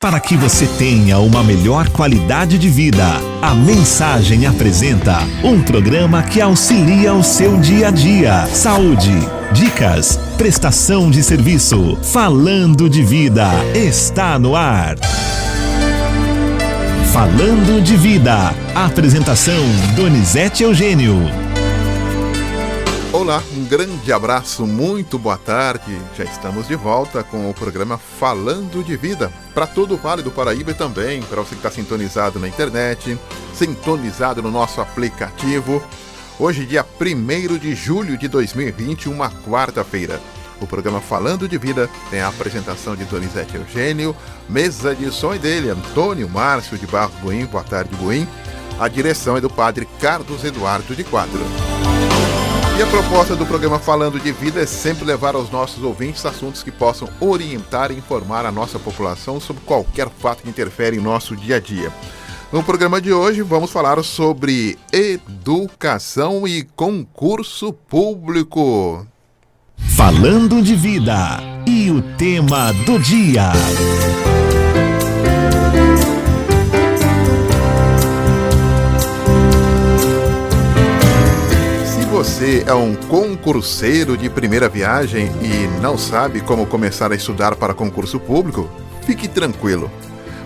Para que você tenha uma melhor qualidade de vida, a Mensagem apresenta um programa que auxilia o seu dia a dia. Saúde, dicas, prestação de serviço. Falando de Vida está no ar. Falando de Vida. Apresentação Donizete Eugênio. Olá, um grande abraço, muito boa tarde. Já estamos de volta com o programa Falando de Vida, para todo o Vale do Paraíba e também para você que está sintonizado na internet, sintonizado no nosso aplicativo. Hoje, dia 1º de julho de 2020, uma quarta-feira. O programa Falando de Vida tem a apresentação de Donizete Eugênio, mesa de som dele, Antônio Márcio de Barros Buim. Boa tarde, Buim. A direção é do padre Carlos Eduardo de Quadro. E a proposta do programa Falando de Vida é sempre levar aos nossos ouvintes assuntos que possam orientar e informar a nossa população sobre qualquer fato que interfere em nosso dia a dia. No programa de hoje vamos falar sobre educação e concurso público. Falando de Vida e o tema do dia. Você é um concurseiro de primeira viagem e não sabe como começar a estudar para concurso público? Fique tranquilo.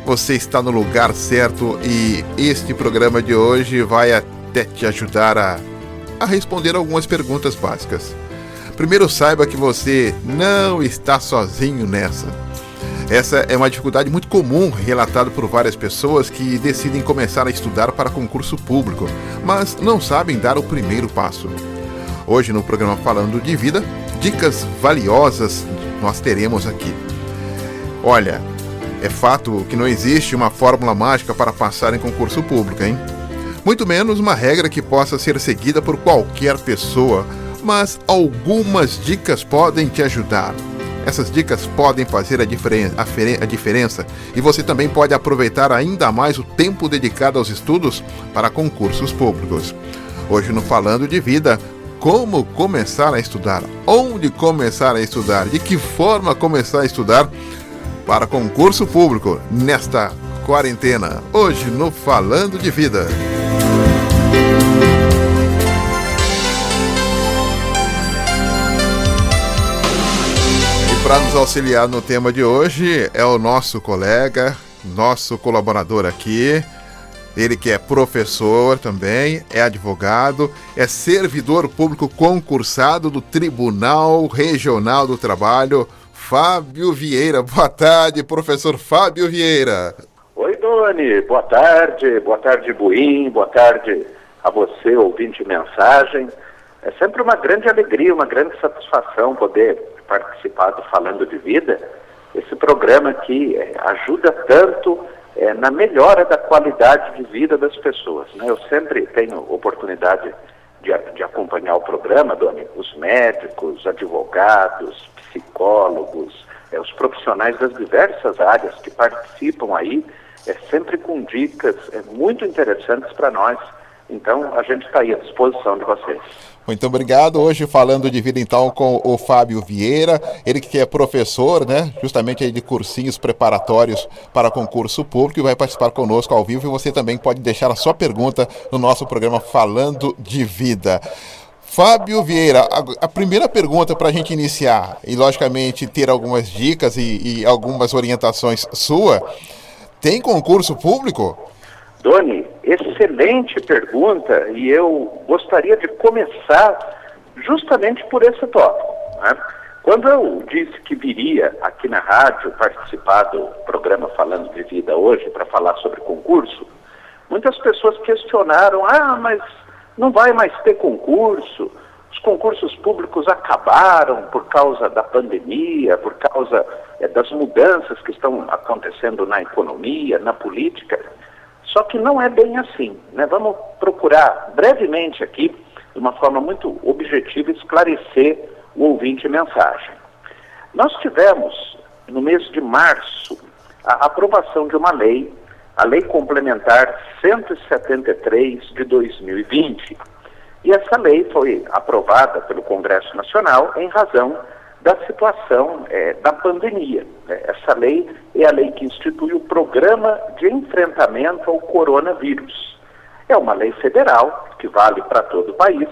Você está no lugar certo e este programa de hoje vai até te ajudar a responder algumas perguntas básicas. Primeiro, saiba que você não está sozinho nessa. Essa é uma dificuldade muito comum relatada por várias pessoas que decidem começar a estudar para concurso público, mas não sabem dar o primeiro passo. Hoje, no programa Falando de Vida, dicas valiosas nós teremos aqui. Olha, é fato que não existe uma fórmula mágica para passar em concurso público, hein? Muito menos uma regra que possa ser seguida por qualquer pessoa, mas algumas dicas podem te ajudar. Essas dicas podem fazer a diferença e você também pode aproveitar ainda mais o tempo dedicado aos estudos para concursos públicos. Hoje no Falando de Vida, como começar a estudar, onde começar a estudar, de que forma começar a estudar para concurso público nesta quarentena. Hoje no Falando de Vida. Para nos auxiliar no tema de hoje é o nosso colega, nosso colaborador aqui, ele que é professor também, é advogado, é servidor público concursado do Tribunal Regional do Trabalho, Fábio Vieira. Boa tarde, professor Fábio Vieira. Oi, Doni, boa tarde, Buim, boa tarde a você, ouvinte de mensagem. É sempre uma grande alegria, uma grande satisfação poder participar do Falando de Vida, esse programa que ajuda tanto na melhora da qualidade de vida das pessoas, né? Eu sempre tenho oportunidade de acompanhar o programa, Doni, os médicos, advogados, psicólogos, os profissionais das diversas áreas que participam aí, sempre com dicas muito interessantes para nós. Então, a gente está aí à disposição de vocês. Muito obrigado. Hoje falando de vida então com o Fábio Vieira, ele que é professor, né, justamente aí de cursinhos preparatórios para concurso público e vai participar conosco ao vivo e você também pode deixar a sua pergunta no nosso programa Falando de Vida. Fábio Vieira, a primeira pergunta para a gente iniciar e logicamente ter algumas dicas e algumas orientações sua, tem concurso público? Doni, excelente pergunta e eu gostaria de começar justamente por esse tópico, né? Quando eu disse que viria aqui na rádio participar do programa Falando de Vida hoje para falar sobre concurso, muitas pessoas questionaram, mas não vai mais ter concurso, os concursos públicos acabaram por causa da pandemia, por causa das mudanças que estão acontecendo na economia, na política. Só que não é bem assim, né? Vamos procurar brevemente aqui, de uma forma muito objetiva, esclarecer o ouvinte de mensagem. Nós tivemos, no mês de março, a aprovação de uma lei, a Lei Complementar 173 de 2020. E essa lei foi aprovada pelo Congresso Nacional em razão da situação da pandemia. Essa lei é a lei que institui o Programa de Enfrentamento ao Coronavírus. É uma lei federal que vale para todo o país,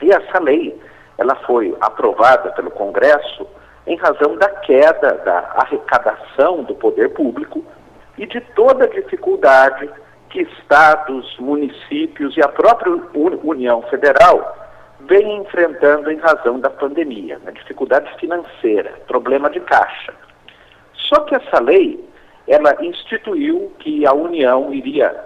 e essa lei ela foi aprovada pelo Congresso em razão da queda da arrecadação do poder público e de toda a dificuldade que estados, municípios e a própria União Federal vem enfrentando em razão da pandemia, né? Dificuldade financeira, problema de caixa. Só que essa lei, ela instituiu que a União iria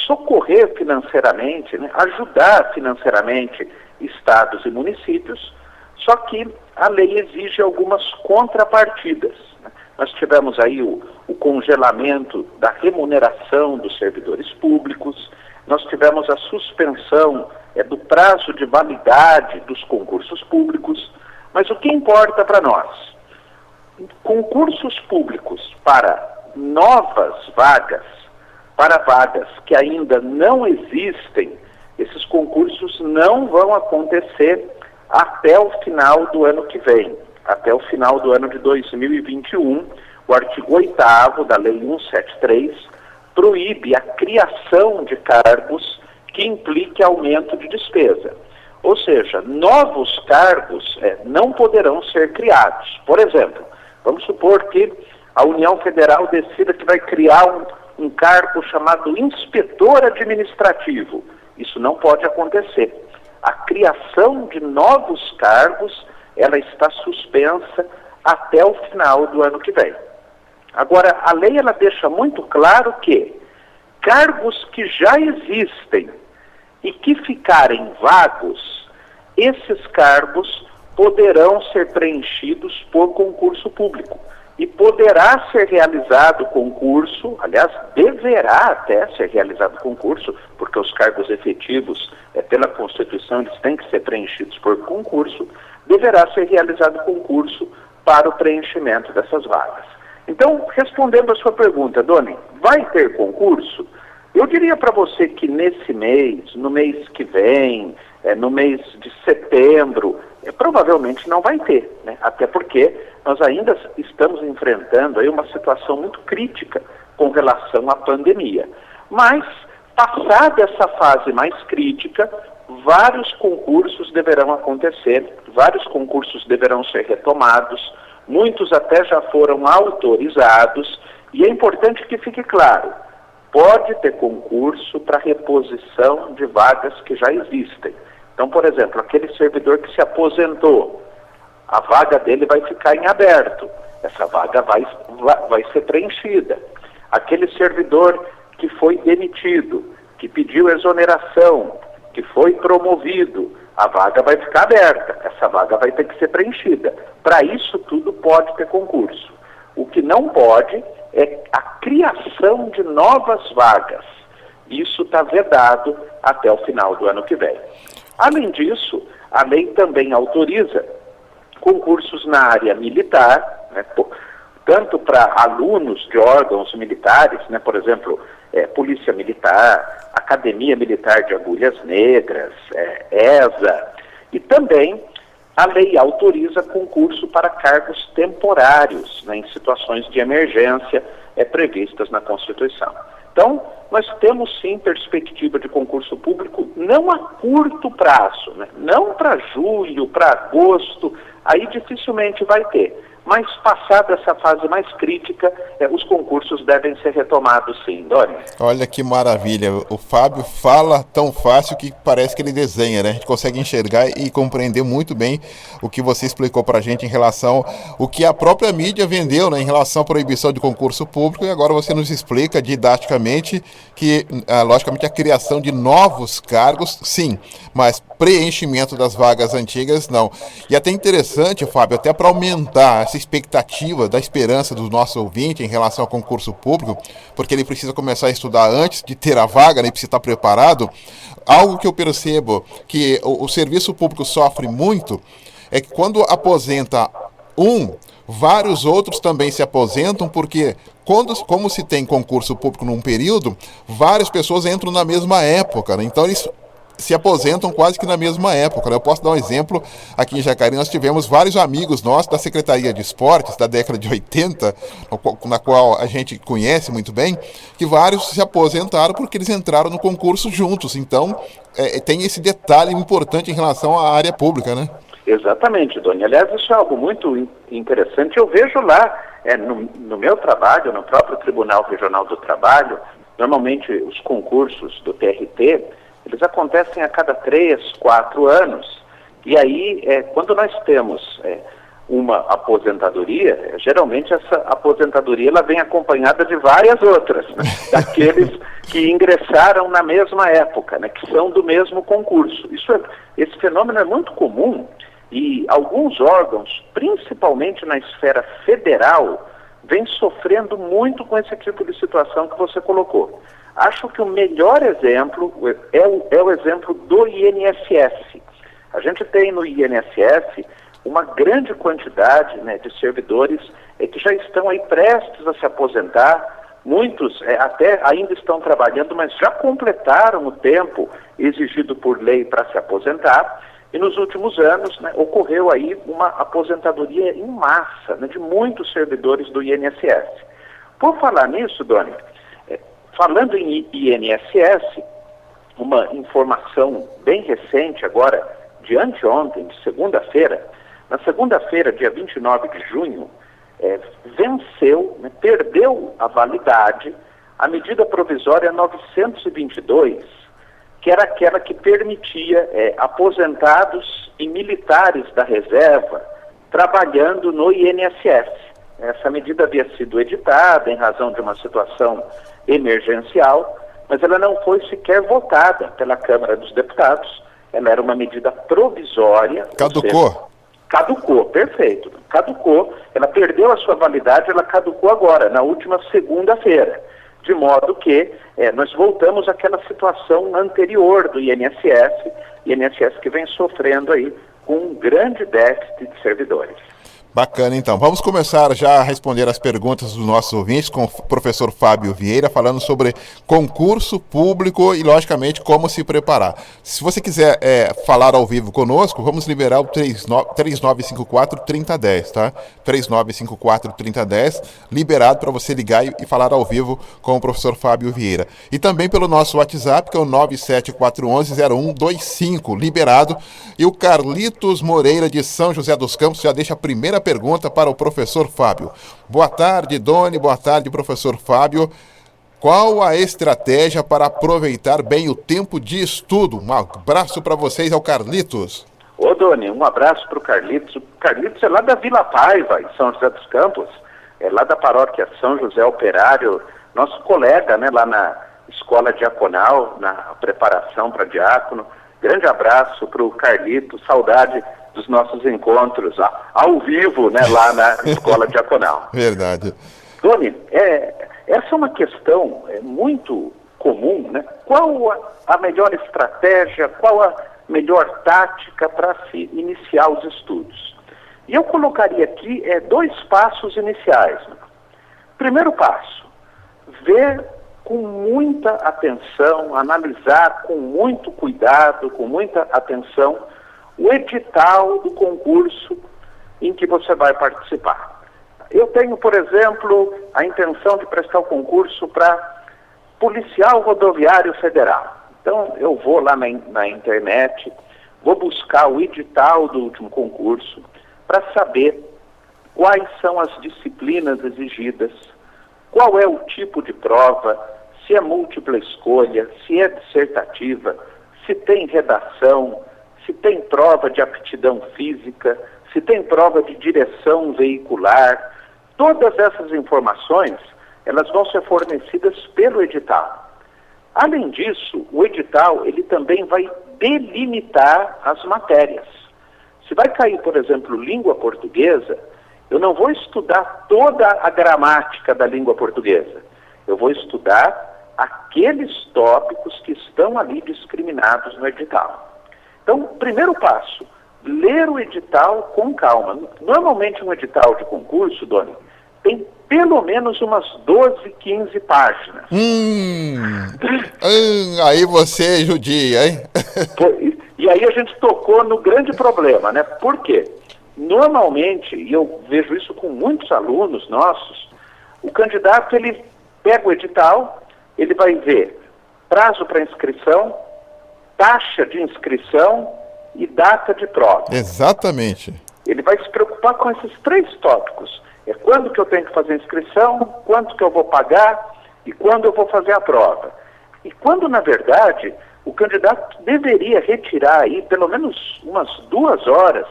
socorrer financeiramente, né? Ajudar financeiramente estados e municípios, só que a lei exige algumas contrapartidas, né? Nós tivemos aí o congelamento da remuneração dos servidores públicos, nós tivemos a suspensão do prazo de validade dos concursos públicos, mas o que importa para nós? Concursos públicos para novas vagas, para vagas que ainda não existem, esses concursos não vão acontecer até o final do ano que vem, até o final do ano de 2021, o artigo 8º da Lei 173 proíbe a criação de cargos que implique aumento de despesa. Ou seja, novos cargos não poderão ser criados. Por exemplo, vamos supor que a União Federal decida que vai criar um cargo chamado inspetor administrativo. Isso não pode acontecer. A criação de novos cargos, ela está suspensa até o final do ano que vem. Agora, a lei ela deixa muito claro que cargos que já existem e que ficarem vagos, esses cargos poderão ser preenchidos por concurso público. E poderá ser realizado concurso, aliás, deverá até ser realizado concurso, porque os cargos efetivos, pela Constituição, eles têm que ser preenchidos por concurso, deverá ser realizado concurso para o preenchimento dessas vagas. Então, respondendo a sua pergunta, Doni, vai ter concurso? Eu diria para você que nesse mês, no mês que vem, no mês de setembro, provavelmente não vai ter, né? Até porque nós ainda estamos enfrentando aí uma situação muito crítica com relação à pandemia. Mas, passada essa fase mais crítica, vários concursos deverão acontecer, vários concursos deverão ser retomados, muitos até já foram autorizados, e é importante que fique claro, pode ter concurso para reposição de vagas que já existem. Então, por exemplo, aquele servidor que se aposentou, a vaga dele vai ficar em aberto, essa vaga vai ser preenchida. Aquele servidor que foi demitido, que pediu exoneração, que foi promovido, a vaga vai ficar aberta, essa vaga vai ter que ser preenchida. Para isso tudo pode ter concurso. O que não pode é a criação de novas vagas. Isso está vedado até o final do ano que vem. Além disso, a lei também autoriza concursos na área militar, né, tanto para alunos de órgãos militares, né, por exemplo, Polícia Militar, Academia Militar de Agulhas Negras, ESA, e também a lei autoriza concurso para cargos temporários, né, em situações de emergência previstas na Constituição. Então, nós temos sim perspectiva de concurso público, não a curto prazo, né? Não para julho, para agosto, aí dificilmente vai ter. Mas passada essa fase mais crítica, os concursos devem ser retomados sim, Doni. Olha que maravilha, o Fábio fala tão fácil que parece que ele desenha, né? A gente consegue enxergar e compreender muito bem o que você explicou pra gente em relação ao que a própria mídia vendeu, né? Em relação à proibição de concurso público, e agora você nos explica didaticamente que, logicamente, a criação de novos cargos, sim, mas preenchimento das vagas antigas, não. E até interessante, Fábio, até para aumentar essa expectativa da esperança do nosso ouvinte em relação ao concurso público, porque ele precisa começar a estudar antes de ter a vaga, né, e precisa estar preparado. Algo que eu percebo que o serviço público sofre muito é que quando aposenta vários outros também se aposentam, porque como se tem concurso público num período, várias pessoas entram na mesma época, né? Então eles se aposentam quase que na mesma época, né? Eu posso dar um exemplo, aqui em Jacareí nós tivemos vários amigos nossos da Secretaria de Esportes da década de 80, na qual a gente conhece muito bem, que vários se aposentaram porque eles entraram no concurso juntos. Então, tem esse detalhe importante em relação à área pública, né? Exatamente, Doni. Aliás, isso é algo muito interessante. Eu vejo lá, no meu trabalho, no próprio Tribunal Regional do Trabalho, normalmente os concursos do TRT, eles acontecem a cada 3, 4 anos. E aí, quando nós temos uma aposentadoria, geralmente essa aposentadoria ela vem acompanhada de várias outras, né? Daqueles que ingressaram na mesma época, né? Que são do mesmo concurso. Esse fenômeno é muito comum e alguns órgãos, principalmente na esfera federal, vêm sofrendo muito com esse tipo de situação que você colocou. Acho que o melhor exemplo é o exemplo do INSS. A gente tem no INSS uma grande quantidade, né, de servidores que já estão aí prestes a se aposentar. Muitos até ainda estão trabalhando, mas já completaram o tempo exigido por lei para se aposentar. E nos últimos anos, né, ocorreu aí uma aposentadoria em massa, né, de muitos servidores do INSS. Por falar nisso, Doni, falando em INSS, uma informação bem recente agora, de anteontem, de segunda-feira, na segunda-feira, dia 29 de junho, venceu, né, perdeu a validade a medida provisória 922, que era aquela que permitia aposentados e militares da reserva trabalhando no INSS. Essa medida havia sido editada em razão de uma situação emergencial, mas ela não foi sequer votada pela Câmara dos Deputados. Ela era uma medida provisória. Caducou? Caducou, perfeito. Caducou, ela perdeu a sua validade, ela caducou agora, na última segunda-feira. De modo que nós voltamos àquela situação anterior do INSS que vem sofrendo aí com um grande déficit de servidores. Bacana, então. Vamos começar já a responder as perguntas dos nossos ouvintes com o professor Fábio Vieira, falando sobre concurso público e, logicamente, como se preparar. Se você quiser falar ao vivo conosco, vamos liberar o 3954-3010, tá? 3954-3010, liberado para você ligar e falar ao vivo com o professor Fábio Vieira. E também pelo nosso WhatsApp, que é o 97411-0125, liberado. E o Carlitos Moreira, de São José dos Campos, já deixa a primeira pergunta para o professor Fábio. Boa tarde, Doni. Boa tarde, professor Fábio. Qual a estratégia para aproveitar bem o tempo de estudo? Um abraço para vocês, é o Carlitos. Ô, Doni, um abraço para o Carlitos. O Carlitos é lá da Vila Paiva, em São José dos Campos. É lá da paróquia São José Operário. Nosso colega, né, lá na escola diaconal, na preparação para diácono. Grande abraço para o Carlitos. Saudade dos nossos encontros ao vivo, né, lá na escola diaconal. Verdade. Doni, essa é uma questão muito comum, né? Qual a melhor estratégia, qual a melhor tática para se iniciar os estudos? E eu colocaria aqui 2 passos iniciais. Né? Primeiro passo, ver com muita atenção, analisar com muito cuidado, com muita atenção, o edital do concurso em que você vai participar. Eu tenho, por exemplo, a intenção de prestar o concurso para policial rodoviário federal. Então, eu vou lá na internet, vou buscar o edital do último concurso para saber quais são as disciplinas exigidas, qual é o tipo de prova, se é múltipla escolha, se é dissertativa, se tem redação, se tem prova de aptidão física, se tem prova de direção veicular. Todas essas informações, elas vão ser fornecidas pelo edital. Além disso, o edital, ele também vai delimitar as matérias. Se vai cair, por exemplo, língua portuguesa, eu não vou estudar toda a gramática da língua portuguesa. Eu vou estudar aqueles tópicos que estão ali discriminados no edital. Então, primeiro passo, ler o edital com calma. Normalmente um edital de concurso, Doni, tem pelo menos umas 12, 15 páginas. Aí você judia, hein? E aí a gente tocou no grande problema, né? Por quê? Normalmente, e eu vejo isso com muitos alunos nossos, o candidato, ele pega o edital, ele vai ver prazo para inscrição, taxa de inscrição e data de prova. Exatamente. Ele vai se preocupar com esses 3 tópicos. É quando que eu tenho que fazer a inscrição, quanto que eu vou pagar e quando eu vou fazer a prova. E quando, na verdade, o candidato deveria retirar aí pelo menos umas 2 horas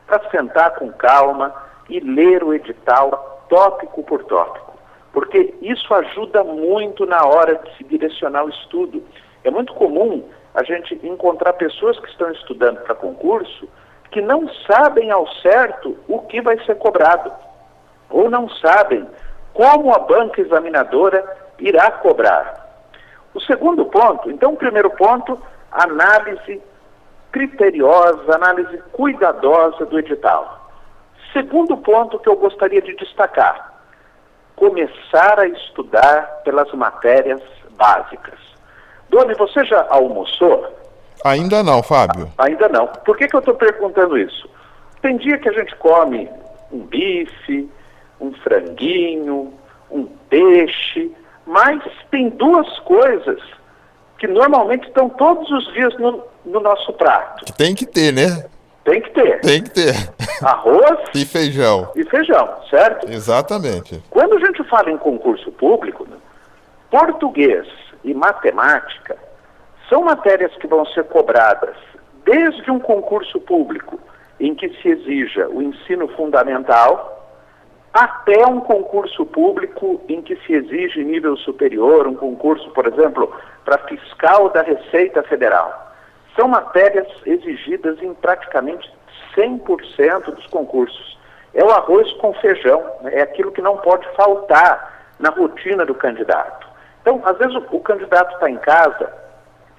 para sentar com calma e ler o edital tópico por tópico. Porque isso ajuda muito na hora de se direcionar o estudo. É muito comum a gente encontrar pessoas que estão estudando para concurso que não sabem ao certo o que vai ser cobrado, ou não sabem como a banca examinadora irá cobrar. O segundo ponto, então o primeiro ponto, análise criteriosa, análise cuidadosa do edital. Segundo ponto que eu gostaria de destacar, começar a estudar pelas matérias básicas. Doni, você já almoçou? Ainda não, Fábio. Ainda não. Por que eu estou perguntando isso? Tem dia que a gente come um bife, um franguinho, um peixe, mas tem 2 coisas que normalmente estão todos os dias no nosso prato. Tem que ter, né? Tem que ter. Tem que ter. Arroz e feijão. E feijão, certo? Exatamente. Quando a gente fala em concurso público, português e matemática são matérias que vão ser cobradas desde um concurso público em que se exija o ensino fundamental até um concurso público em que se exige nível superior, um concurso, por exemplo, para fiscal da Receita Federal. São matérias exigidas em praticamente 100% dos concursos. É o arroz com feijão, né? É aquilo que não pode faltar na rotina do candidato. Então, às vezes o candidato está em casa,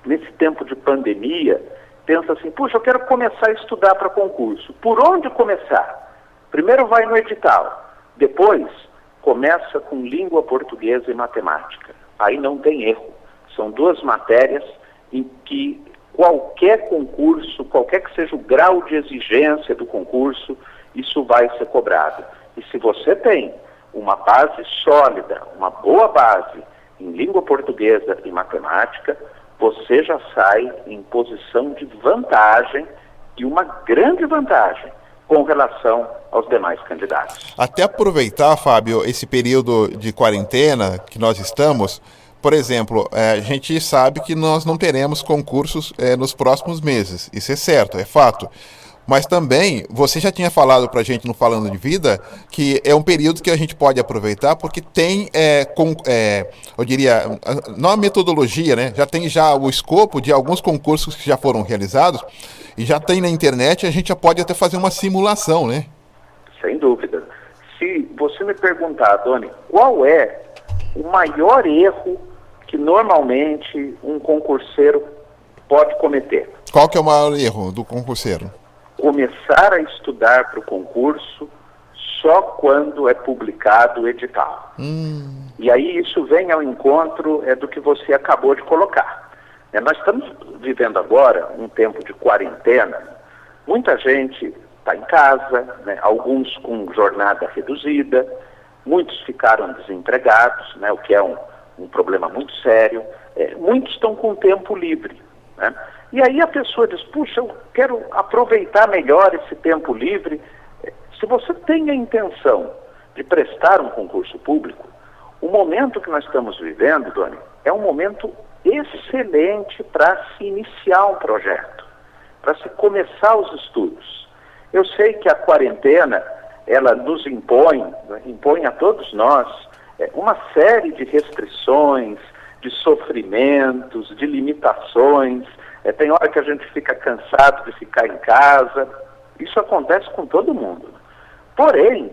nesse tempo de pandemia, pensa assim, puxa, eu quero começar a estudar para concurso. Por onde começar? Primeiro vai no edital, depois começa com língua portuguesa e matemática. Aí não tem erro. São 2 matérias em que qualquer concurso, qualquer que seja o grau de exigência do concurso, isso vai ser cobrado. E se você tem uma base sólida, uma boa base em língua portuguesa e matemática, você já sai em posição de vantagem, e uma grande vantagem com relação aos demais candidatos. Até aproveitar, Fábio, esse período de quarentena que nós estamos. Por exemplo, a gente sabe que nós não teremos concursos nos próximos meses, isso é certo, é fato. Mas também, você já tinha falado para a gente no Falando de Vida, que é um período que a gente pode aproveitar porque tem, eu diria, não a metodologia, né? Já tem o escopo de alguns concursos que já foram realizados e já tem na internet, a gente já pode até fazer uma simulação, né? Sem dúvida. Se você me perguntar, Doni, qual é o maior erro que normalmente um concurseiro pode cometer? Qual que é o maior erro do concurseiro? Começar a estudar para o concurso só quando é publicado o edital. E aí isso vem ao encontro do que você acabou de colocar. Nós estamos vivendo agora um tempo de quarentena. Muita gente está em casa, né? Alguns com jornada reduzida, muitos ficaram desempregados, né? O que é um problema muito sério. Muitos estão com tempo livre, né? E aí a pessoa diz, puxa, eu quero aproveitar melhor esse tempo livre. Se você tem a intenção de prestar um concurso público, o momento que nós estamos vivendo, Doni, é um momento excelente para se iniciar um projeto, para se começar os estudos. Eu sei que a quarentena, ela nos impõe, né, impõe a todos nós uma série de restrições, de sofrimentos, de limitações. Tem hora que a gente fica cansado de ficar em casa. Isso acontece com todo mundo. Porém,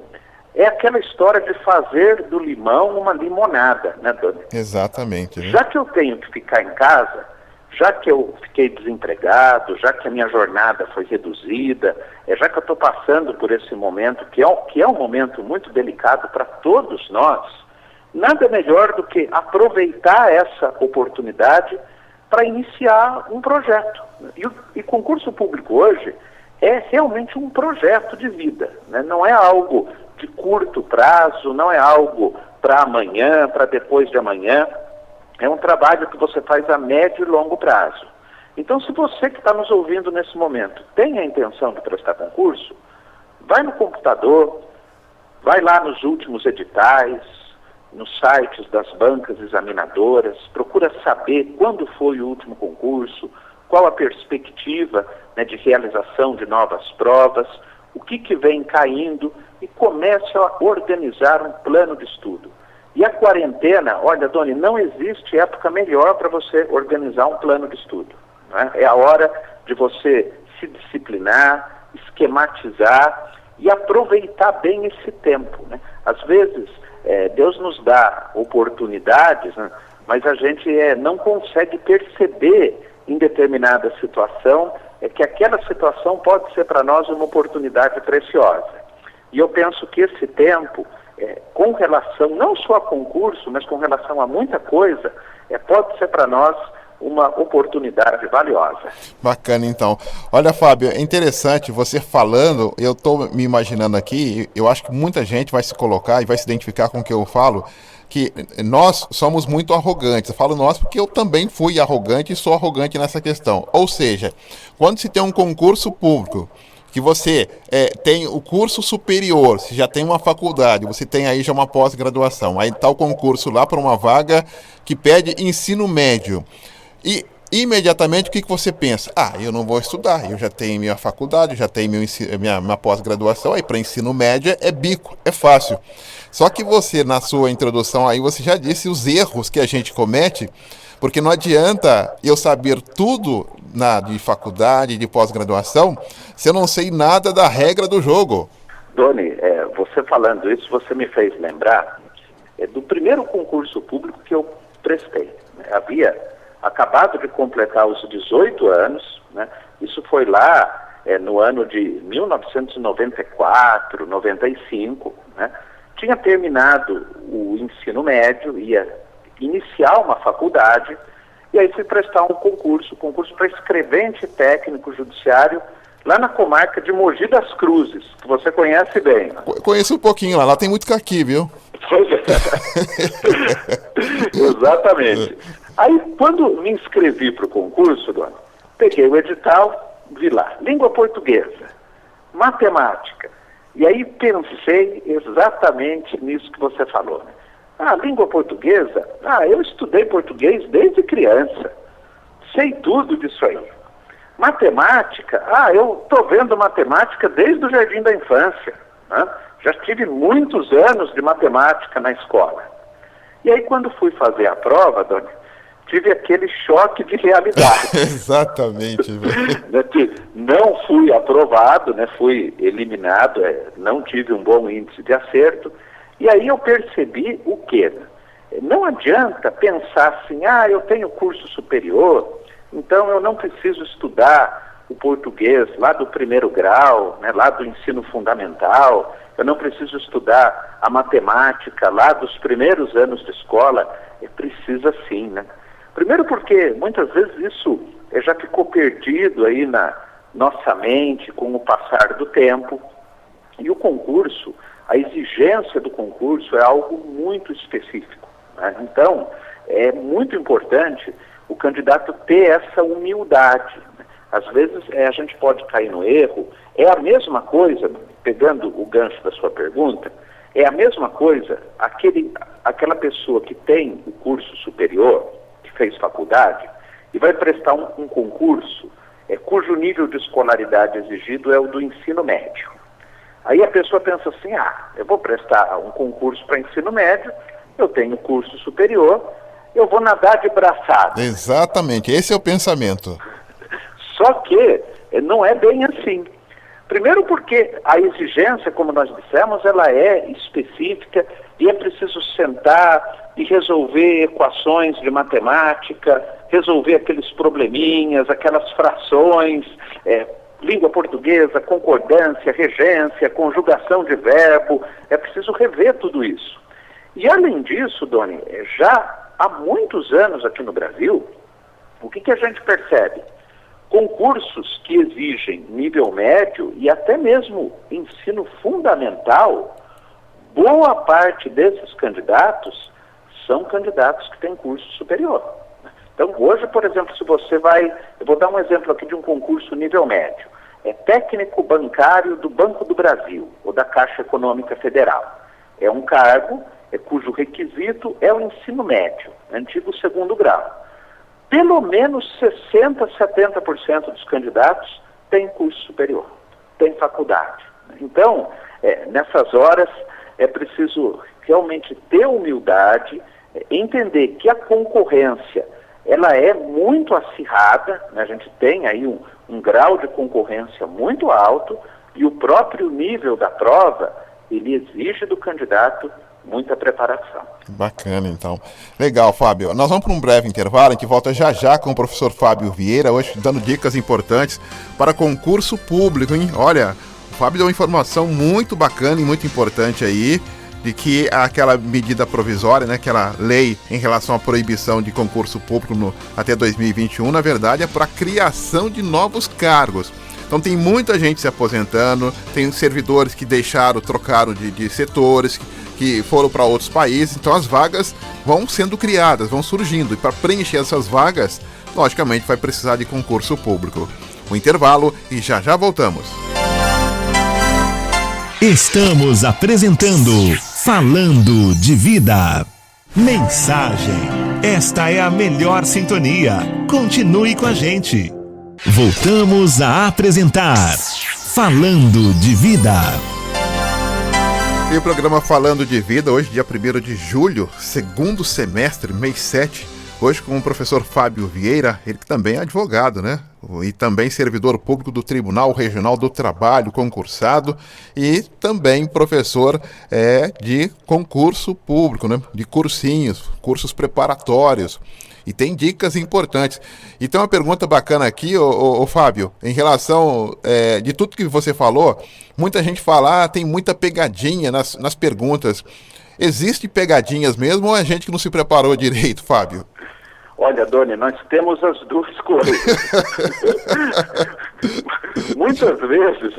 é aquela história de fazer do limão uma limonada, né, Doni? Exatamente. Né? Já que eu tenho que ficar em casa, já que eu fiquei desempregado, já que a minha jornada foi reduzida, já que eu estou passando por esse momento, que é um momento muito delicado para todos nós, nada melhor do que aproveitar essa oportunidade para iniciar um projeto. E concurso público hoje é realmente um projeto de vida, né? Não é algo de curto prazo, não é algo para amanhã, para depois de amanhã. É um trabalho que você faz a médio e longo prazo. Então, se você que está nos ouvindo nesse momento tem a intenção de prestar concurso, vai no computador, vai lá nos últimos editais, nos sites das bancas examinadoras, procura saber quando foi o último concurso, qual a perspectiva, né, de realização de novas provas, o que vem caindo, e comece a organizar um plano de estudo. E a quarentena, olha, Doni, não existe época melhor para você organizar um plano de estudo, né? É a hora de você se disciplinar, esquematizar e aproveitar bem esse tempo, né? Às vezes, Deus nos dá oportunidades, né? Mas a gente não consegue perceber em determinada situação que aquela situação pode ser para nós uma oportunidade preciosa. E eu penso que esse tempo, com relação não só a concurso, mas com relação a muita coisa, pode ser para nós uma oportunidade valiosa. Bacana, então. Olha, Fábio, é interessante você falando, eu estou me imaginando aqui, eu acho que muita gente vai se colocar e vai se identificar com o que eu falo, que nós somos muito arrogantes. Eu falo nós porque eu também fui arrogante e sou arrogante nessa questão. Ou seja, quando se tem um concurso público, que você tem o curso superior, você já tem uma faculdade, você tem aí já uma pós-graduação, aí está o concurso lá para uma vaga que pede ensino médio. E imediatamente o que você pensa? Eu não vou estudar, eu já tenho minha faculdade, já tenho minha pós-graduação, aí para ensino médio é bico, é fácil. Só que você, na sua introdução aí, você já disse os erros que a gente comete, porque não adianta eu saber tudo de faculdade, de pós-graduação, se eu não sei nada da regra do jogo. Doni, você falando isso, você me fez lembrar do primeiro concurso público que eu prestei. Havia acabado de completar os 18 anos, né? Isso foi lá no ano de 1994, 95, né? Tinha terminado o ensino médio, ia iniciar uma faculdade, e aí fui prestar um concurso para escrevente técnico judiciário, lá na comarca de Mogi das Cruzes, que você conhece bem. Conheço um pouquinho lá tem muito caqui, viu? Pois é. Exatamente. Aí, quando me inscrevi para o concurso, Dona, peguei o edital, vi lá, língua portuguesa, matemática, e aí pensei exatamente nisso que você falou, né? Língua portuguesa, eu estudei português desde criança, sei tudo disso aí. Matemática, eu estou vendo matemática desde o jardim da infância, né? Já tive muitos anos de matemática na escola. E aí, quando fui fazer a prova, Dona, tive aquele choque de realidade. Exatamente. Não fui aprovado, né? Fui eliminado, não tive um bom índice de acerto. E aí eu percebi o quê? Não adianta pensar assim, eu tenho curso superior, então eu não preciso estudar o português lá do primeiro grau, né, lá do ensino fundamental, eu não preciso estudar a matemática lá dos primeiros anos de escola. Precisa sim, né? Primeiro porque muitas vezes isso já ficou perdido aí na nossa mente com o passar do tempo. E o concurso, a exigência do concurso é algo muito específico, né? Então, é muito importante o candidato ter essa humildade, né? Às vezes a gente pode cair no erro, é a mesma coisa, pegando o gancho da sua pergunta, é a mesma coisa aquela pessoa que tem o curso superior, que fez faculdade, e vai prestar um concurso cujo nível de escolaridade exigido é o do ensino médio. Aí a pessoa pensa assim, eu vou prestar um concurso para ensino médio, eu tenho curso superior, eu vou nadar de braçada. Exatamente, esse é o pensamento. Só que não é bem assim. Primeiro porque a exigência, como nós dissemos, ela é específica e é preciso sentar, e resolver equações de matemática, resolver aqueles probleminhas, aquelas frações, língua portuguesa, concordância, regência, conjugação de verbo. É preciso rever tudo isso. E além disso, Doni, já há muitos anos aqui no Brasil, o que a gente percebe? Concursos que exigem nível médio e até mesmo ensino fundamental, boa parte desses candidatos são candidatos que têm curso superior. Então, hoje, por exemplo, se você vai... Eu vou dar um exemplo aqui de um concurso nível médio. É técnico bancário do Banco do Brasil, ou da Caixa Econômica Federal. É um cargo cujo requisito é o ensino médio, antigo segundo grau. Pelo menos 60%, 70% dos candidatos têm curso superior, têm faculdade. Então, nessas horas, é preciso realmente ter humildade, entender que a concorrência ela é muito acirrada, né? A gente tem aí um grau de concorrência muito alto e o próprio nível da prova, ele exige do candidato muita preparação. Bacana, então. Legal, Fábio. Nós vamos para um breve intervalo, a gente volta já com o professor Fábio Vieira, hoje dando dicas importantes para concurso público, hein? Olha, o Fábio deu uma informação muito bacana e muito importante aí, de que aquela medida provisória, né, aquela lei em relação à proibição de concurso público até 2021, na verdade é para a criação de novos cargos. Então tem muita gente se aposentando, tem servidores que trocaram de setores, que foram para outros países, então as vagas vão sendo criadas, vão surgindo, e para preencher essas vagas, logicamente vai precisar de concurso público. O intervalo e já voltamos. Estamos apresentando Falando de Vida. Mensagem: esta é a melhor sintonia. Continue com a gente. Voltamos a apresentar Falando de Vida. E o programa Falando de Vida, hoje dia 1º de julho, segundo semestre, mês 7, hoje com o professor Fábio Vieira, ele que também é advogado, né? E também servidor público do Tribunal Regional do Trabalho, concursado, e também professor de concurso público, né? De cursinhos, cursos preparatórios. E tem dicas importantes. E tem uma pergunta bacana aqui, ô Fábio, em relação de tudo que você falou, muita gente fala, tem muita pegadinha nas perguntas. Existe pegadinhas mesmo ou é gente que não se preparou direito, Fábio? Olha, Doni, nós temos as duas coisas. Muitas vezes,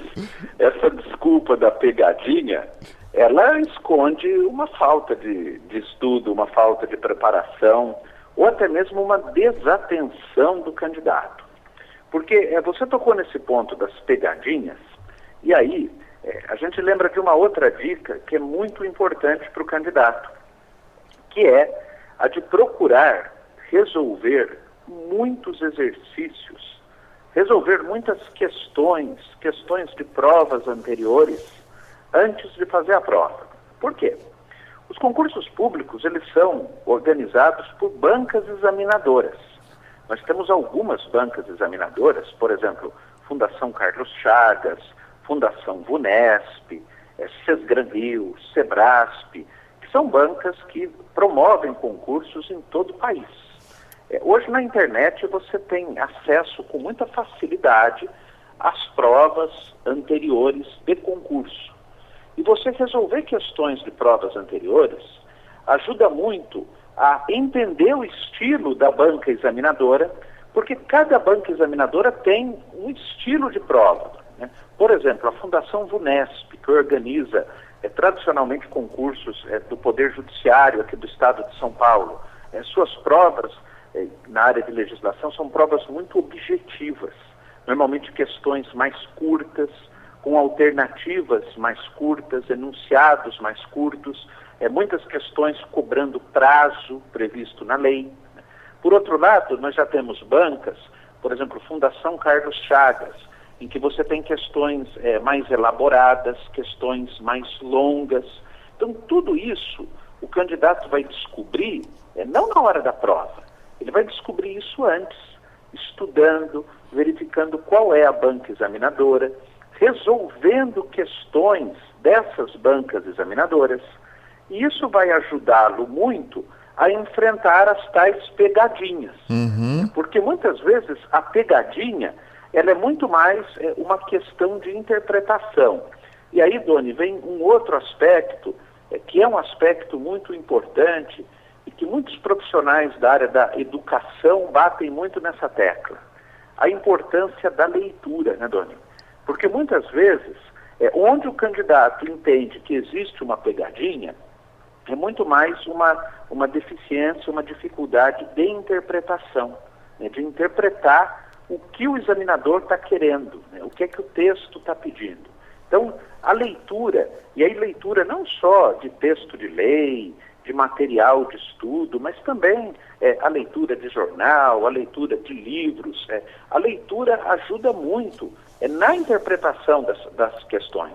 essa desculpa da pegadinha, ela esconde uma falta de estudo, uma falta de preparação, ou até mesmo uma desatenção do candidato. Porque você tocou nesse ponto das pegadinhas, e aí a gente lembra de uma outra dica que é muito importante para o candidato, que é a de procurar resolver muitos exercícios, resolver muitas questões de provas anteriores, antes de fazer a prova. Por quê? Os concursos públicos, eles são organizados por bancas examinadoras. Nós temos algumas bancas examinadoras, por exemplo, Fundação Carlos Chagas, Fundação VUNESP, SESGRANRIO, SEBRASP, que são bancas que promovem concursos em todo o país. Hoje na internet você tem acesso com muita facilidade às provas anteriores de concurso. E você resolver questões de provas anteriores ajuda muito a entender o estilo da banca examinadora, porque cada banca examinadora tem um estilo de prova, né? Por exemplo, a Fundação VUNESP, que organiza tradicionalmente concursos do Poder Judiciário aqui do Estado de São Paulo, suas provas na área de legislação são provas muito objetivas, normalmente questões mais curtas, com alternativas mais curtas, enunciados mais curtos, muitas questões cobrando prazo previsto na lei. Por outro lado, nós já temos bancas, por exemplo, Fundação Carlos Chagas, em que você tem questões mais elaboradas, questões mais longas. Então, tudo isso o candidato vai descobrir, não na hora da prova, ele vai descobrir isso antes, estudando, verificando qual é a banca examinadora, resolvendo questões dessas bancas examinadoras, e isso vai ajudá-lo muito a enfrentar as tais pegadinhas. Porque muitas vezes a pegadinha, ela é muito mais uma questão de interpretação. E aí, Doni, vem um outro aspecto, que é um aspecto muito importante e que muitos profissionais da área da educação batem muito nessa tecla. A importância da leitura, né, Doni? Porque muitas vezes, onde o candidato entende que existe uma pegadinha, é muito mais uma deficiência, uma dificuldade de interpretação, né, de interpretar o que o examinador está querendo, né, o que é que o texto está pedindo. Então, a leitura, e aí leitura não só de texto de lei, de material de estudo, mas também a leitura de jornal, a leitura de livros. A leitura ajuda muito na interpretação das questões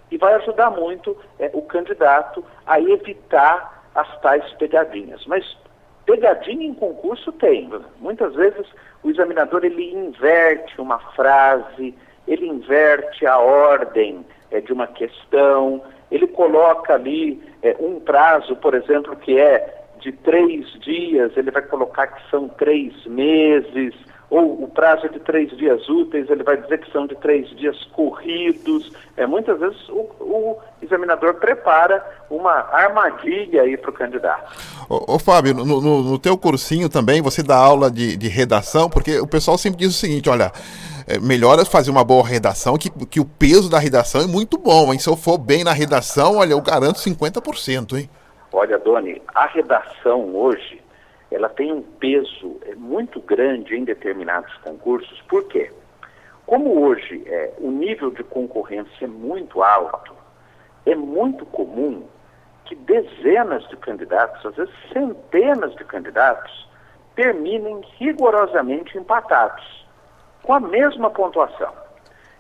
e vai ajudar muito o candidato a evitar as tais pegadinhas. Mas pegadinha em concurso tem. Muitas vezes o examinador ele inverte uma frase, ele inverte a ordem de uma questão, ele coloca ali um prazo, por exemplo, que é de 3 dias, ele vai colocar que são 3 meses, ou o prazo é de 3 dias úteis, ele vai dizer que são de 3 dias corridos. Muitas vezes o examinador prepara uma armadilha aí para o candidato. Ô Fábio, no teu cursinho também você dá aula de redação, porque o pessoal sempre diz o seguinte, olha, melhor fazer uma boa redação, que o peso da redação é muito bom, hein? Se eu for bem na redação, olha, eu garanto 50%, hein? Olha, Doni, a redação hoje, ela tem um peso muito grande em determinados concursos. Por quê? Como hoje o nível de concorrência é muito alto, é muito comum que dezenas de candidatos, às vezes centenas de candidatos, terminem rigorosamente empatados, com a mesma pontuação.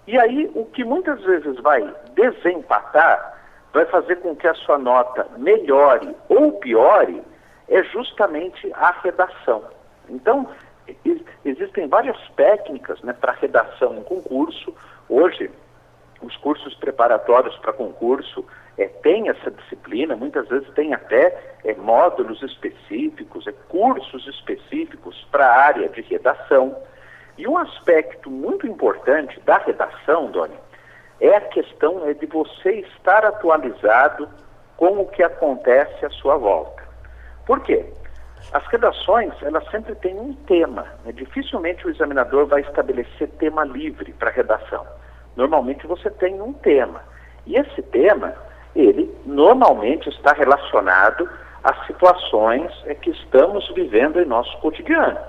E aí, o que muitas vezes vai desempatar, vai fazer com que a sua nota melhore ou piore, é justamente a redação. Então, existem várias técnicas, né, para redação em concurso. Hoje, os cursos preparatórios para concurso têm essa disciplina, muitas vezes tem até módulos específicos, cursos específicos para a área de redação. E um aspecto muito importante da redação, Doni, é a questão de você estar atualizado com o que acontece à sua volta. Por quê? As redações, elas sempre têm um tema, né? Dificilmente o examinador vai estabelecer tema livre para a redação. Normalmente você tem um tema. E esse tema, ele normalmente está relacionado às situações que estamos vivendo em nosso cotidiano.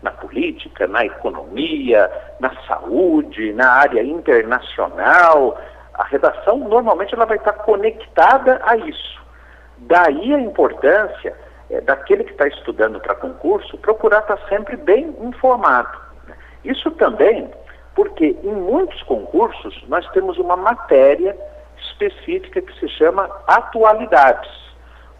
Na política, na economia, na saúde, na área internacional. A redação, normalmente, ela vai estar conectada a isso. Daí a importância daquele que está estudando para concurso procurar estar sempre bem informado. Isso também porque em muitos concursos nós temos uma matéria específica que se chama atualidades.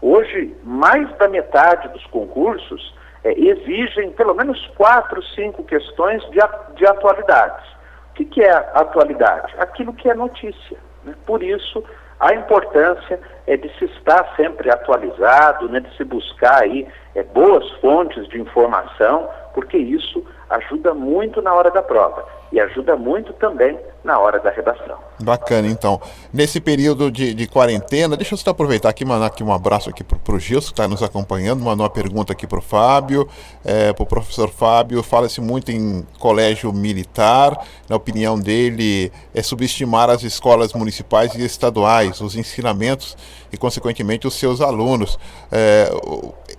Hoje, mais da metade dos concursos exigem pelo menos 4, 5 questões de atualidades. O que é a atualidade? Aquilo que é notícia, né? Por isso, a importância de se estar sempre atualizado, né? De se buscar aí boas fontes de informação, porque isso ajuda muito na hora da prova e ajuda muito também na hora da redação. Bacana, então. Nesse período de quarentena, deixa eu só aproveitar aqui e mandar aqui um abraço aqui para o Gilson, que está nos acompanhando, mandou uma pergunta aqui para o Fábio, para o professor Fábio. Fala-se muito em colégio militar, na opinião dele, subestimar as escolas municipais e estaduais, os ensinamentos e, consequentemente, os seus alunos.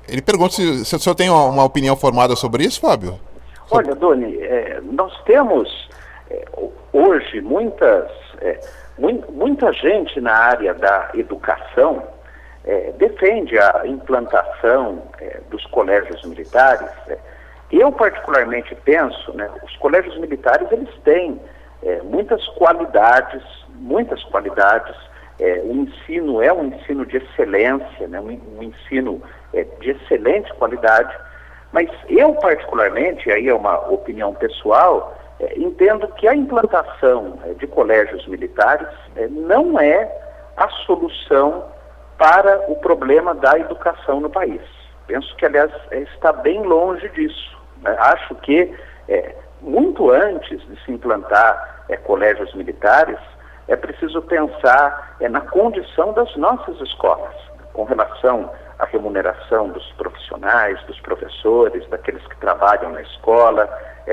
Ele pergunta se o senhor tem uma opinião formada sobre isso, Fábio? Olha, Doni, nós temos hoje muita gente na área da educação defende a implantação dos colégios militares. Eu particularmente penso, né, os colégios militares eles têm muitas qualidades. O ensino é um ensino de excelência, né, um ensino de excelente qualidade. Mas eu, particularmente, aí é uma opinião pessoal, entendo que a implantação de colégios militares não é a solução para o problema da educação no país. Penso que, aliás, está bem longe disso, né? Acho que, muito antes de se implantar colégios militares, é preciso pensar na condição das nossas escolas, com relação à remuneração dos profissionais, dos professores, daqueles que trabalham na escola,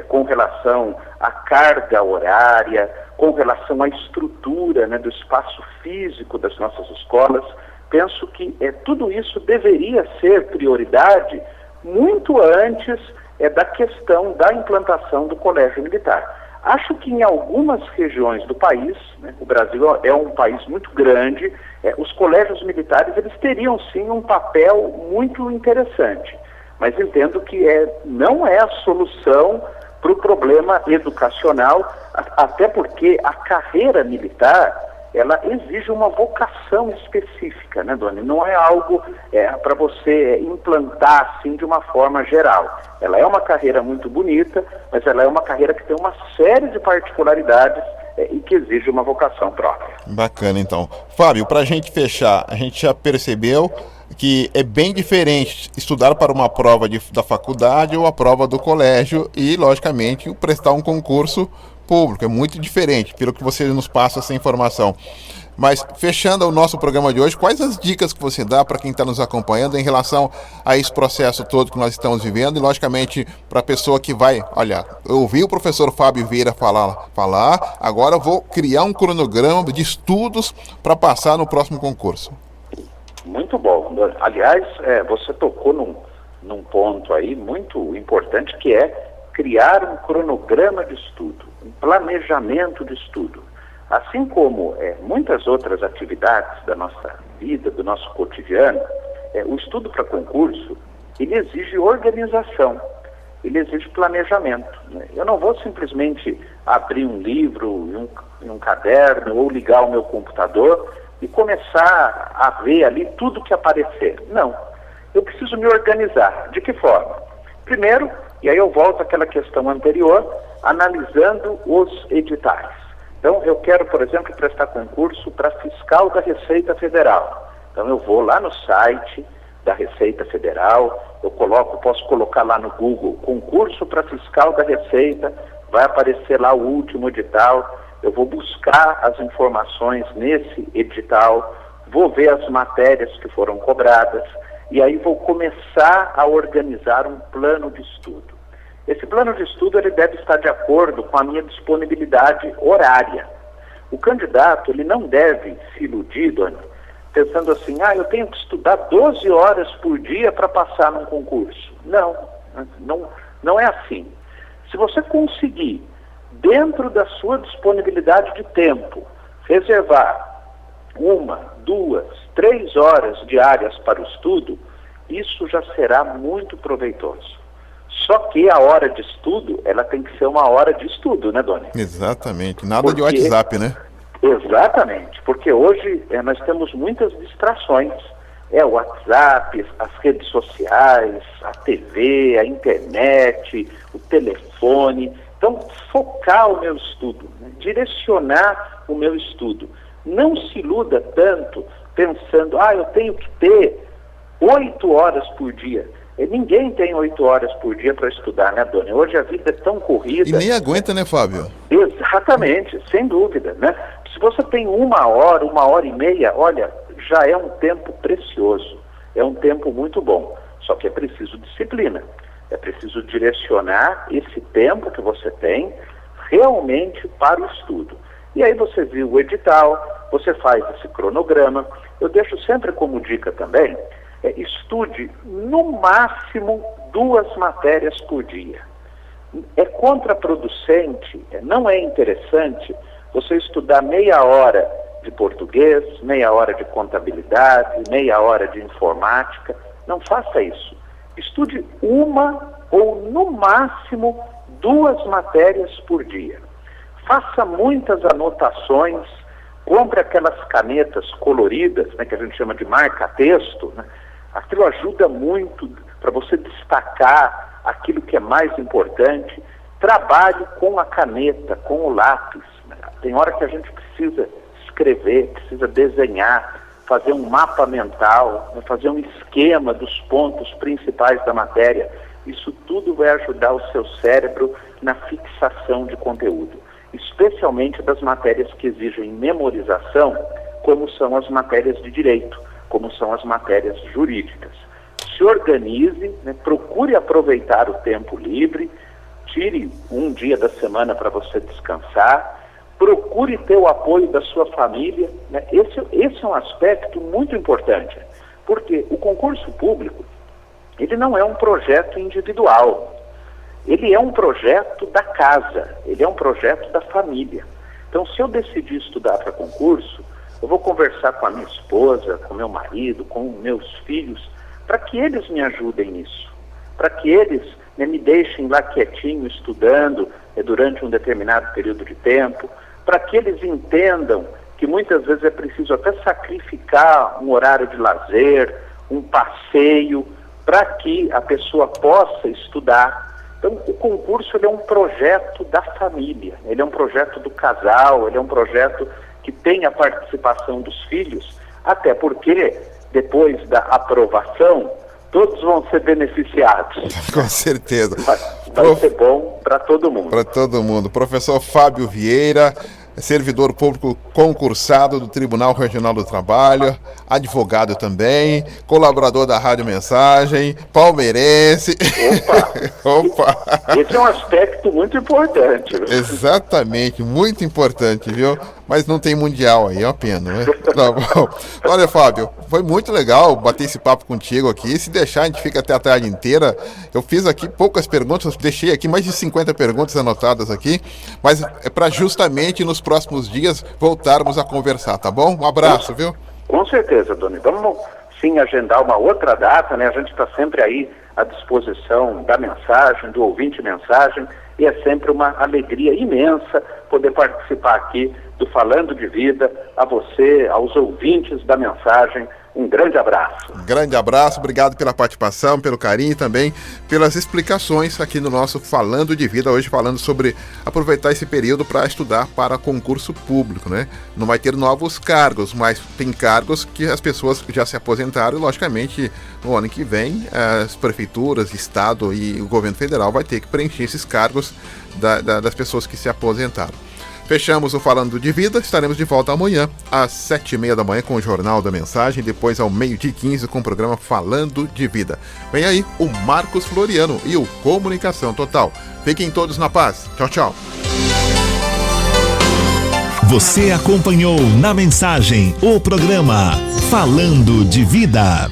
com relação à carga horária, com relação à estrutura, né, do espaço físico das nossas escolas. Penso que tudo isso deveria ser prioridade muito antes da questão da implantação do colégio militar. Acho que em algumas regiões do país, né, o Brasil é um país muito grande, os colégios militares eles teriam sim um papel muito interessante, mas entendo que não é a solução para o problema educacional, até porque a carreira militar ela exige uma vocação específica, né, Doni? Não é algo para você implantar assim de uma forma geral. Ela é uma carreira muito bonita, mas ela é uma carreira que tem uma série de particularidades e que exige uma vocação própria. Bacana, então. Fábio, para a gente fechar, a gente já percebeu que é bem diferente estudar para uma prova da faculdade ou a prova do colégio e, logicamente, prestar um concurso público. É muito diferente, pelo que você nos passa essa informação. Mas, fechando o nosso programa de hoje, quais as dicas que você dá para quem está nos acompanhando em relação a esse processo todo que nós estamos vivendo e, logicamente, para a pessoa que vai, olha, eu ouvi o professor Fábio Vieira falar, agora eu vou criar um cronograma de estudos para passar no próximo concurso. Muito bom. Aliás, você tocou num ponto aí muito importante, que é criar um cronograma de estudo, um planejamento de estudo. Assim como muitas outras atividades da nossa vida, do nosso cotidiano, o estudo para concurso, ele exige organização, ele exige planejamento, né? Eu não vou simplesmente abrir um livro em um caderno ou ligar o meu computador e começar a ver ali tudo que aparecer. Não, eu preciso me organizar. De que forma? Primeiro, e aí eu volto àquela questão anterior, analisando os editais. Então, eu quero, por exemplo, prestar concurso para fiscal da Receita Federal. Então, eu vou lá no site da Receita Federal, posso colocar lá no Google, concurso para fiscal da Receita, vai aparecer lá o último edital, eu vou buscar as informações nesse edital, vou ver as matérias que foram cobradas, e aí vou começar a organizar um plano de estudo. Esse plano de estudo ele deve estar de acordo com a minha disponibilidade horária. O candidato ele não deve se iludir, Dona, pensando assim, eu tenho que estudar 12 horas por dia para passar num concurso. Não é assim. Se você conseguir, dentro da sua disponibilidade de tempo, reservar 1, 2, 3 horas diárias para o estudo, isso já será muito proveitoso. Só que a hora de estudo, ela tem que ser uma hora de estudo, né, Dona? Exatamente, nada de WhatsApp, né? Exatamente, porque hoje nós temos muitas distrações. O WhatsApp, as redes sociais, a TV, a internet, o telefone. Então, focar o meu estudo, né? Direcionar o meu estudo. Não se iluda tanto pensando, eu tenho que ter 8 horas por dia. Ninguém tem 8 horas por dia para estudar, né, Dona? Hoje a vida é tão corrida. E nem aguenta, né, Fábio? Exatamente, sem dúvida, né? Se você tem 1 hora, 1h30, olha, já é um tempo precioso, é um tempo muito bom. Só que é preciso disciplina, é preciso direcionar esse tempo que você tem realmente para o estudo. E aí você viu o edital, você faz esse cronograma. Eu deixo sempre como dica também, estude no máximo 2 matérias por dia. É contraproducente, não é interessante você estudar meia hora de português, meia hora de contabilidade, meia hora de informática. Não faça isso. Estude 1 ou no máximo 2 matérias por dia. Faça muitas anotações, compre aquelas canetas coloridas, né, que a gente chama de marca-texto, né? Aquilo ajuda muito para você destacar aquilo que é mais importante. Trabalhe com a caneta, com o lápis, né? Tem hora que a gente precisa escrever, precisa desenhar. fazer um mapa mental, né, fazer um esquema dos pontos principais da matéria. Isso tudo vai ajudar o seu cérebro na fixação de conteúdo, especialmente das matérias que exigem memorização, como são as matérias de direito, como são as matérias jurídicas. Se organize, né, procure aproveitar o tempo livre, tire um dia da semana para você descansar, procure ter o apoio da sua família, né? Esse é um aspecto muito importante, porque o concurso público, ele não é um projeto individual, ele é um projeto da casa, ele é um projeto da família. Então, se eu decidir estudar para concurso, eu vou conversar com a minha esposa, com meu marido, com meus filhos, para que eles me ajudem nisso, para que eles, né, me deixem lá quietinho estudando durante um determinado período de tempo, para que eles entendam que muitas vezes é preciso até sacrificar um horário de lazer, um passeio, para que a pessoa possa estudar. Então, o concurso ele é um projeto da família, ele é um projeto do casal, ele é um projeto que tem a participação dos filhos, até porque, depois da aprovação, todos vão ser beneficiados. Com certeza. Vai ser bom para todo mundo. Para todo mundo. Professor Fábio Vieira, servidor público concursado do Tribunal Regional do Trabalho, advogado também, colaborador da Rádio Mensagem, palmeirense. Opa! Esse é um aspecto muito importante. Exatamente, muito importante, viu? Mas não tem mundial aí, é uma pena, né? Tá bom. Olha, Fábio, foi muito legal bater esse papo contigo aqui. Se deixar, a gente fica até a tarde inteira. Eu fiz aqui poucas perguntas, deixei aqui mais de 50 perguntas anotadas aqui, mas é para justamente nos próximos dias voltarmos a conversar, tá bom? Um abraço, viu? Com certeza, Doni. Vamos sim agendar uma outra data, né? A gente está sempre aí à disposição da mensagem, do ouvinte mensagem, e é sempre uma alegria imensa poder participar aqui do Falando de Vida. A você, aos ouvintes da mensagem, um grande abraço. Um grande abraço, obrigado pela participação, pelo carinho e também pelas explicações aqui no nosso Falando de Vida, hoje falando sobre aproveitar esse período para estudar para concurso público, né? Não vai ter novos cargos, mas tem cargos que as pessoas já se aposentaram e, logicamente, no ano que vem, as prefeituras, Estado e o governo federal vai ter que preencher esses cargos das pessoas que se aposentaram. Fechamos o Falando de Vida, estaremos de volta amanhã às 7h30 da manhã com o Jornal da Mensagem, depois ao 12h15 com o programa Falando de Vida. Vem aí o Marcos Floriano e o Comunicação Total. Fiquem todos na paz. Tchau, tchau. Você acompanhou na Mensagem o programa Falando de Vida.